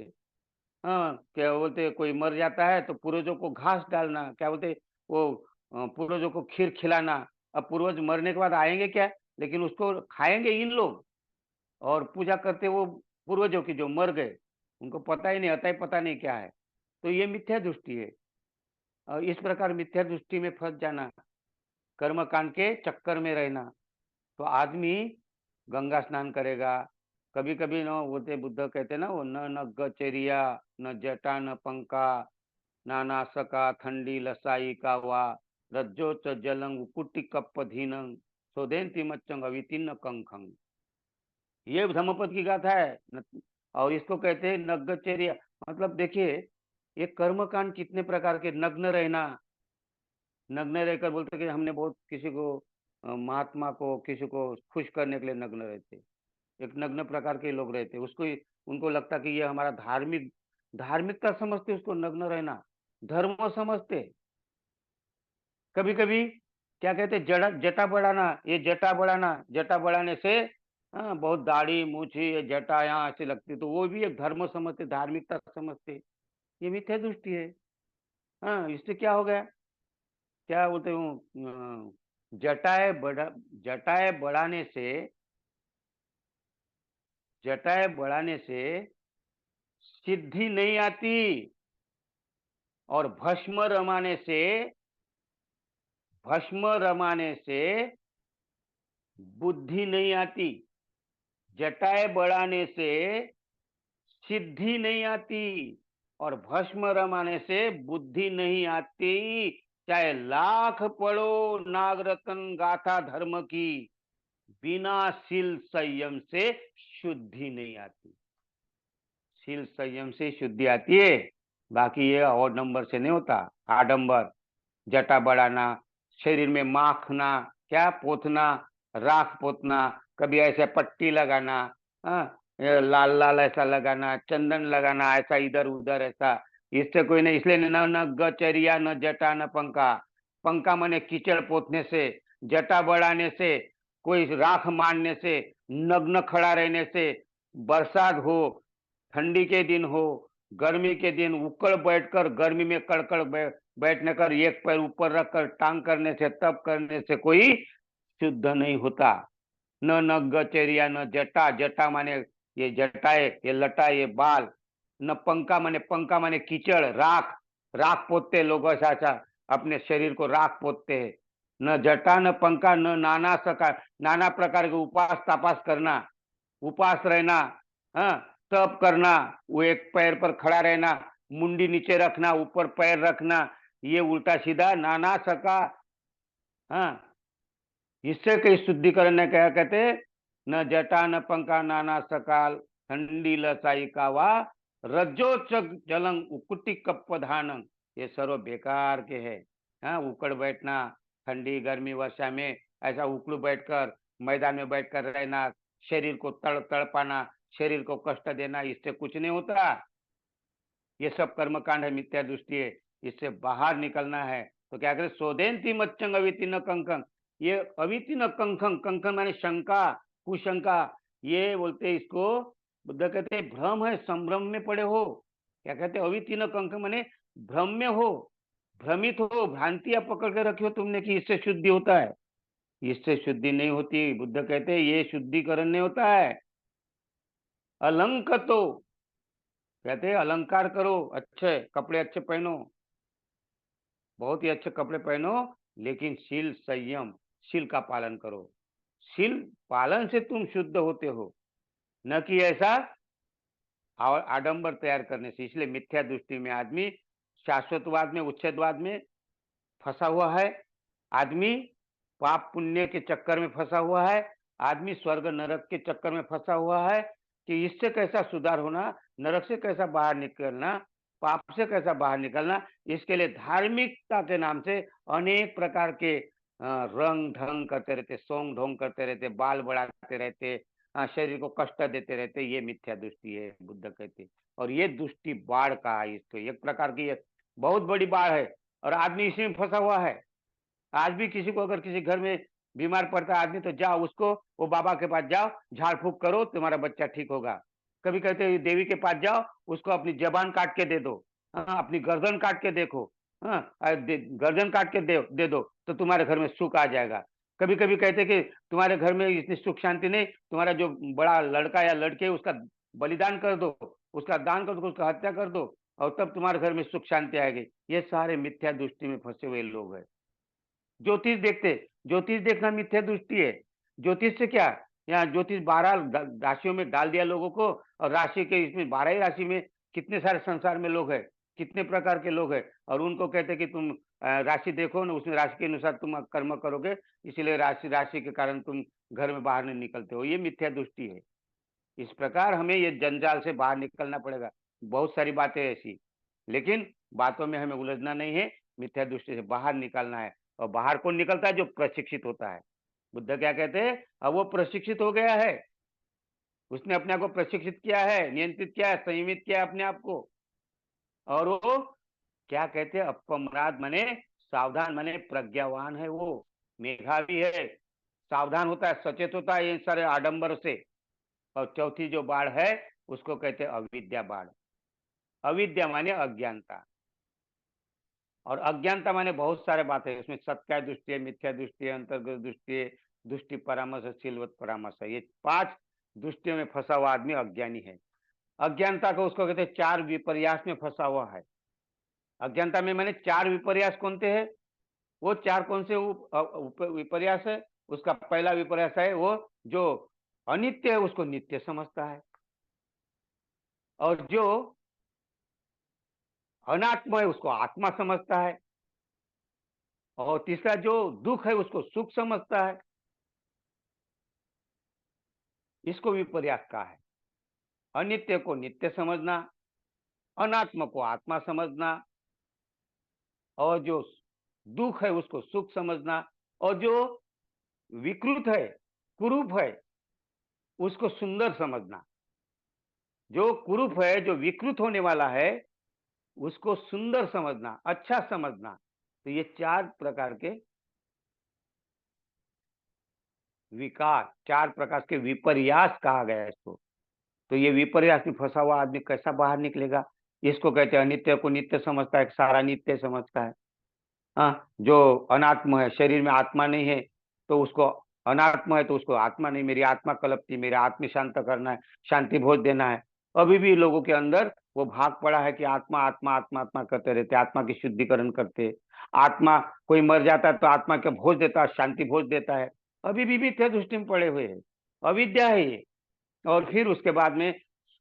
हाँ, क्या बोलते, कोई मर जाता है तो पूर्वजों को घास डालना, क्या बोलते, वो पूर्वजों को खीर खिलाना। अब पूर्वज मरने के बाद आएंगे क्या, लेकिन उसको खाएंगे इन लोग, और पूजा करते वो पूर्वजों की जो मर गए, उनको पता ही नहीं, अतः पता नहीं क्या है। तो ये मिथ्या दृष्टि है, और इस प्रकार मिथ्या दृष्टि में फंस जाना, कर्मकांड के चक्कर में रहना। तो आदमी गंगा स्नान करेगा, कभी कभी न बोलते, बुद्ध कहते ना, वो न नग्गचर्या, न जटा न पंका, नानासका ठंडी लसाई का वा, रज्जो च जलंग उकुटी कप्प धीनंग, सोदेंती मच्चंग अवितीर्ण कंखंग। ये धम्मपद की गाथा है और इसको कहते हैं नग्गचर्या। मतलब देखिए, ये कर्मकांड कितने प्रकार के, नग्न रहना, नग्न रहकर बोलते कि हमने बहुत किसी को, महात्मा को, किसी को खुश करने के लिए नग्न रहते, एक नग्न प्रकार के लोग रहते, उसको उनको लगता कि ये हमारा धार्मिक, धार्मिकता समझते उसको, नग्न रहना धर्म समझते। कभी कभी क्या कहते, जड़ा जटा बढ़ाना, ये जटा बढ़ाना, जटा बढ़ाने से, हाँ, बहुत दाढ़ी मूछी, ये जटा यहाँ ऐसी लगती, तो वो भी एक धर्म समझते, धार्मिकता समझते। ये मिथ्या दृष्टि है। हाँ, इससे क्या हो गया, क्या बोलते हूँ, जटाएं बढ़ा, जटाएं बढ़ाने से, जटाएं बढ़ाने से सिद्धि नहीं आती, और भस्म रमाने से बुद्धि नहीं आती। जटाएं बढ़ाने से सिद्धि नहीं आती, और भस्म रमाने से बुद्धि नहीं आती। चाहे लाख पढ़ो नागरत्न गाथा धर्म की, बिना शील संयम से शुद्धि नहीं आती। शील संयम से शुद्धि आती है, बाकी ये और नंबर से नहीं होता। आडंबर, जटा बढ़ाना, शरीर में माखना, क्या पोतना, राख पोतना, कभी ऐसे पट्टी लगाना, हाँ, ये लाल लाल ऐसा लगाना, चंदन लगाना, ऐसा इधर उधर ऐसा, इससे कोई नहीं। इसलिए न न गचरिया, न जटा, न पंका। पंका माने कीचड़ पोतने से, जटा बढ़ाने से, कोई राख मारने से, नग्न खड़ा रहने से, बरसात हो, ठंडी के दिन हो, गर्मी के दिन उकड़ बैठकर गर्मी में कड़कड़ बैठने कर, एक पैर ऊपर रखकर टांग करने से, तप करने से कोई शुद्ध नहीं होता। न नग्गचर्या, न जटा, जटा माने ये जटाए, ये लटा, ये बाल। न पंका माने, पंका माने कीचड़, राख, राख पोतते लोग, ऐसा ऐसा अपने शरीर को राख पोतते हैं। न जटा न पंका, न नाना सका, नाना प्रकार के उपास तापास करना, उपास रहना, हाँ, तप करना, वो एक पैर पर खड़ा रहना, मुंडी नीचे रखना, ऊपर पैर रखना, ये उल्टा सीधा नाना सका, हाँ, इससे कई शुद्धिकरण ने क्या कहते, न जटा न पंका नाना सकाल, ठंडी लसाई का वा, रज्जोचक जलंग उकुटी कप्पधानंग, ये सर्व बेकार के है। हाँ, उकड़ बैठना, ठंडी गर्मी वर्षा में ऐसा उकड़ू बैठकर, मैदान में बैठकर रहना, शरीर को तड़पाना, शरीर को कष्ट देना, इससे कुछ नहीं होता। ये सब कर्मकांड है, मिथ्या दृष्टि है, इससे बाहर निकलना है। तो क्या करें? सोदेंती मच्चंग अवितिन कंकं। ये अवितिन कंकं, कंकं माने शंका, कुशंका, ये बोलते इसको, बुद्ध कहते हैं भ्रम है, संभ्रम में पड़े हो। क्या कहते हैं? अवितिन कंकं माने भ्रम में हो, भ्रमित हो, भ्रांतियां पकड़ के रखी हो तुमने कि इससे शुद्धि होता है। इससे शुद्धि नहीं होती। बुद्ध कहते हैं ये शुद्धिकरण नहीं होता है। अलंकतो, कहते हैं अलंकार करो, अच्छे कपड़े अच्छे पहनो, बहुत ही अच्छे कपड़े पहनो, लेकिन शील संयम, शील का पालन करो। शील पालन से तुम शुद्ध होते हो, न कि ऐसा आडंबर तैयार करने से। इसलिए मिथ्या दृष्टि में आदमी शाश्वतवाद में, उच्छेदवाद में फंसा हुआ है। आदमी पाप पुण्य के चक्कर में फंसा हुआ है। आदमी स्वर्ग नरक के चक्कर में फंसा हुआ है कि इससे कैसा सुधार होना, नरक से कैसा बाहर निकलना, पाप से कैसा बाहर निकलना। इसके लिए धार्मिकता के नाम से अनेक प्रकार के रंग ढंग करते रहते, सोंग ढोंग करते रहते, बाल बढ़ाते रहते, शरीर को कष्ट देते रहते। ये मिथ्या दृष्टि है, बुद्ध कहते। और ये दृष्टि बाढ़ का है, इसको एक प्रकार की बहुत बड़ी बाढ़ है, और आदमी इसी में फंसा हुआ है। आज भी किसी को अगर किसी घर में बीमार पड़ता है आदमी, तो जाओ उसको, वो बाबा के पास जाओ, झाड़ फूक करो, तुम्हारा बच्चा ठीक होगा। कभी कहते हैं देवी के पास जाओ, उसको अपनी जबान काट के दे दो, अपनी गर्दन काट के देखो, गर्दन काट के दे दो, तो तुम्हारे घर में सुख आ जाएगा। कभी कभी कहते कि तुम्हारे घर में इतनी सुख शांति नहीं, तुम्हारा जो बड़ा लड़का या लड़के उसका बलिदान कर दो, उसका दान कर दो, उसका हत्या कर दो, और तब तुम्हारे घर में सुख शांति आएगी। ये सारे मिथ्या दृष्टि में फंसे हुए लोग हैं। ज्योतिष देखते, ज्योतिष देखना मिथ्या दृष्टि है। ज्योतिष से क्या, यहाँ ज्योतिष 12 राशियों में डाल दिया लोगों को, और राशि के इसमें 12 ही राशि में कितने सारे संसार में लोग हैं, कितने प्रकार के लोग हैं, और उनको कहते कि तुम राशि देखो ना, उसमें राशि के अनुसार तुम कर्म करोगे, इसीलिए राशि राशि के कारण तुम घर में बाहर नहीं निकलते हो। ये मिथ्या दृष्टि है। इस प्रकार हमें ये जंजाल से बाहर निकलना पड़ेगा। बहुत सारी बातें ऐसी, लेकिन बातों में हमें उलझना नहीं है, मिथ्या दृष्टि से बाहर निकलना है। और बाहर कौन निकलता है? जो प्रशिक्षित होता है। बुद्ध क्या कहते हैं? अब वो प्रशिक्षित हो गया है, उसने अपने आप को प्रशिक्षित किया है, नियंत्रित किया है, संयमित किया है अपने आप को। और वो क्या कहते हैं? अपमराद माने सावधान, माने प्रज्ञावान है, वो मेधावी है, सावधान होता है, सचेत होता है इन सारे आडंबर से। और चौथी जो बाढ़ है उसको कहते हैं अविद्या बाढ़। अविद्या माने अज्ञानता, और अज्ञानता माने बहुत सारे बातें हैं उसमें। सत्य दृष्टि है, मिथ्या दृष्टि है, अंतर्गत दृष्टि है, दृष्टि परामर्श है, शीलवत परामर्श है। ये 5 दृष्टियों में फंसा हुआ आदमी अज्ञानी है। अज्ञानता को उसको कहते हैं 4 विपर्यास में फंसा हुआ है। अज्ञानता में मैंने 4 विपर्यास कौन से है? वो 4 कौन से विपर्यास है? उसका पहला विपर्यास है वो जो अनित्य है उसको नित्य समझता है, और जो अनात्मा है उसको आत्मा समझता है, और तीसरा जो दुख है उसको सुख समझता है। इसको विपर्यास कहा है। अनित्य को नित्य समझना, अनात्मा को आत्मा समझना, और जो दुख है उसको सुख समझना, और जो विकृत है, कुरूप है, उसको सुंदर समझना। जो कुरूप है, जो विकृत होने वाला है, उसको सुंदर समझना, अच्छा समझना। तो ये 4 प्रकार के विकार, 4 प्रकार के विपर्यास कहा गया है इसको। तो ये विपर्यास में फंसा हुआ आदमी कैसा बाहर निकलेगा? इसको कहते हैं अनित्य को नित्य समझता है, सारा नित्य समझता है। हाँ, जो अनात्म है, शरीर में आत्मा नहीं है तो उसको अनात्मा है, तो उसको आत्मा नहीं, मेरी आत्मा कलपती, मेरा आत्म शांत करना है, शांति भोज देना है। अभी भी लोगों के अंदर वो भाग पड़ा है कि आत्मा आत्मा आत्मा आत्मा करते रहते, आत्मा की शुद्धिकरण करते। आत्मा, कोई मर जाता है तो आत्मा के भोज देता है, शांति भोज देता है। अभी भी मिथ्या दृष्टि में पड़े हुए हैं, अविद्या है ये। और फिर उसके बाद में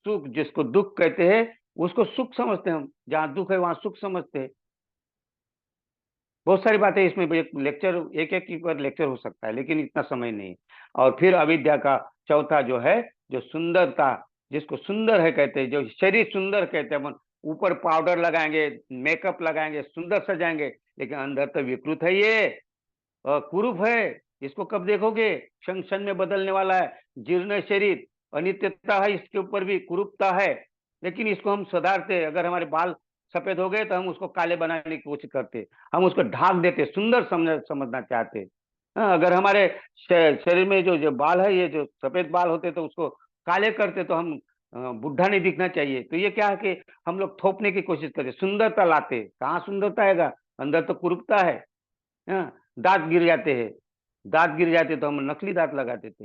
सुख, जिसको दुख कहते हैं उसको सुख समझते हैं हम, जहाँ दुख है वहां सुख समझते हैं। बहुत सारी बातें इसमें, एक लेक्चर, एक एक पर लेक्चर हो सकता है, लेकिन इतना समय नहीं। और फिर अविद्या का चौथा जो है, जो सुंदरता, जिसको सुंदर है कहते हैं, जो शरीर सुंदर कहते हैं, ऊपर पाउडर लगाएंगे, मेकअप लगाएंगे, सुंदर सजाएंगे, लेकिन अंदर तो विकृत है ये, कुरूप है, इसको कब देखोगे? क्षण क्षण में बदलने वाला है, जीर्ण शरीर, अनित्यता है, इसके ऊपर भी कुरूपता है। लेकिन इसको हम सुधारते हैं। अगर हमारे बाल सफेद हो गए तो हम उसको काले बनाने की कोशिश करते, हम उसको ढाक देते, सुंदर समझना चाहते। हाँ, अगर हमारे शरीर में जो जो बाल है, ये जो सफेद बाल होते तो उसको काले करते तो हम बुढ़ा नहीं दिखना चाहिए। तो ये क्या है कि हम लोग थोपने की कोशिश करते, सुंदरता लाते, कहाँ सुंदरता आएगा? अंदर तो कुरूपता है। हाँ, दांत गिर जाते हैं, दांत गिर जाते तो हम नकली दांत लगाते थे,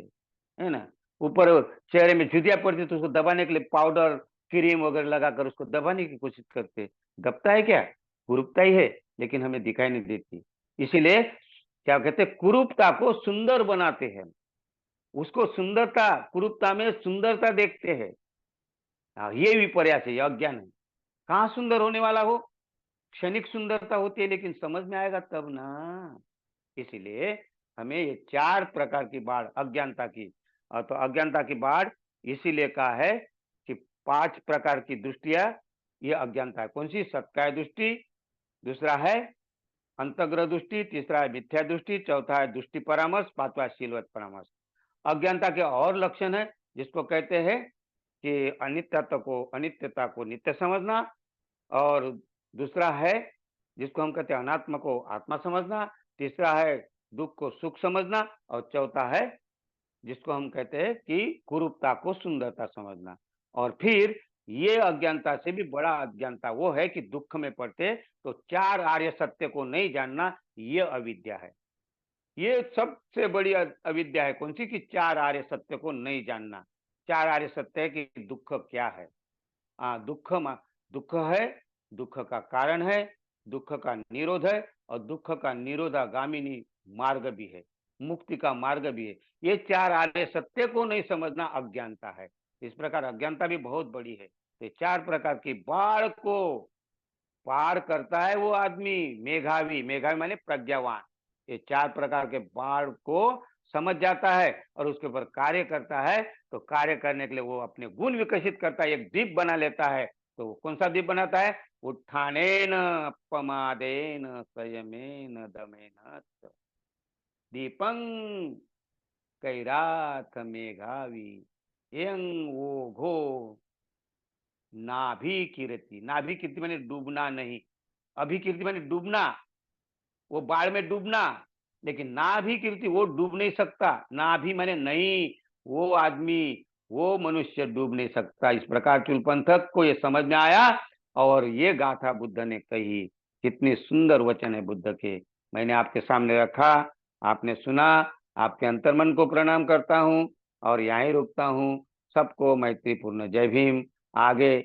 है ना? ऊपर चेहरे में झुर्रियाँ पड़ती तो उसको दबाने के लिए पाउडर, क्रीम वगैरह लगाकर उसको दबाने की कोशिश करते। दबता है क्या? कुरूपता ही है, लेकिन हमें दिखाई नहीं देती। इसीलिए क्या कहते हैं, कुरूपता को सुंदर बनाते हैं। उसको सुंदरता, कुरूपता में सुंदरता देखते हैं। हाँ, ये विपर्यास है, ये अज्ञान है। कहाँ सुंदर होने वाला हो? क्षणिक सुंदरता होती है, लेकिन समझ में आएगा तब ना। इसीलिए हमें ये 4 प्रकार की बाढ़ अज्ञानता की, तो अज्ञानता की बाढ़ इसीलिए कहा है कि 5 प्रकार की दृष्टियां, ये अज्ञानता है। कौन सी? सत्काय दृष्टि, दूसरा है अंतग्रह दृष्टि, तीसरा है मिथ्या दृष्टि, चौथा है दृष्टि परामर्श, पांचवा शीलवत परामर्श। अज्ञानता के और लक्षण है, जिसको कहते हैं कि अनित्यता को नित्य समझना, और दूसरा है जिसको हम कहते हैं अनात्मा को आत्मा समझना, तीसरा है दुख को सुख समझना, और चौथा है जिसको हम कहते हैं कि कुरूपता को सुंदरता समझना। और फिर ये अज्ञानता से भी बड़ा अज्ञानता वो है कि दुख में पड़ते तो 4 आर्य सत्य को नहीं जानना, ये अविद्या है। ये सबसे बड़ी अविद्या है। कौन सी? कि 4 आर्य सत्य को नहीं जानना। 4 आर्य सत्य है कि दुख क्या है। हाँ, दुख है, दुख का कारण है, दुख का निरोध है, और दुख का निरोधागामिनी मार्ग भी है, मुक्ति का मार्ग भी है। ये 4 आर्य सत्य को नहीं समझना अज्ञानता है। इस प्रकार अज्ञानता भी बहुत बड़ी है। ये 4 प्रकार की बाढ़ को पार करता है वो आदमी मेधावी, मेधावी माने प्रज्ञावान। ये 4 प्रकार के बाढ़ को समझ जाता है और उसके ऊपर कार्य करता है। तो कार्य करने के लिए वो अपने गुण विकसित करता है, एक दीप बना लेता है। तो कौन सा दीप बनाता है? उत्थानेन अपमादेन संयमेन दमेन दीपं कैराथ मेघावी यं वो घो नाभि कीर्ति। नाभि कीर्ति मैंने डूबना नहीं, अभिकीर्ति मैंने डूबना, वो बाढ़ में डूबना। लेकिन नाभि कीर्ति वो डूब नहीं सकता। नाभि मैंने नहीं, वो आदमी, वो मनुष्य डूब नहीं सकता। इस प्रकार चूलपंथक को ये समझ में आया, और ये गाथा बुद्ध ने कही। कितनी सुंदर वचन है बुद्ध के, मैंने आपके सामने रखा, आपने सुना। आपके अंतर्मन को प्रणाम करता हूँ और यहाँ ही रुकता हूँ। सबको मैत्रीपूर्ण जय भीम। आगे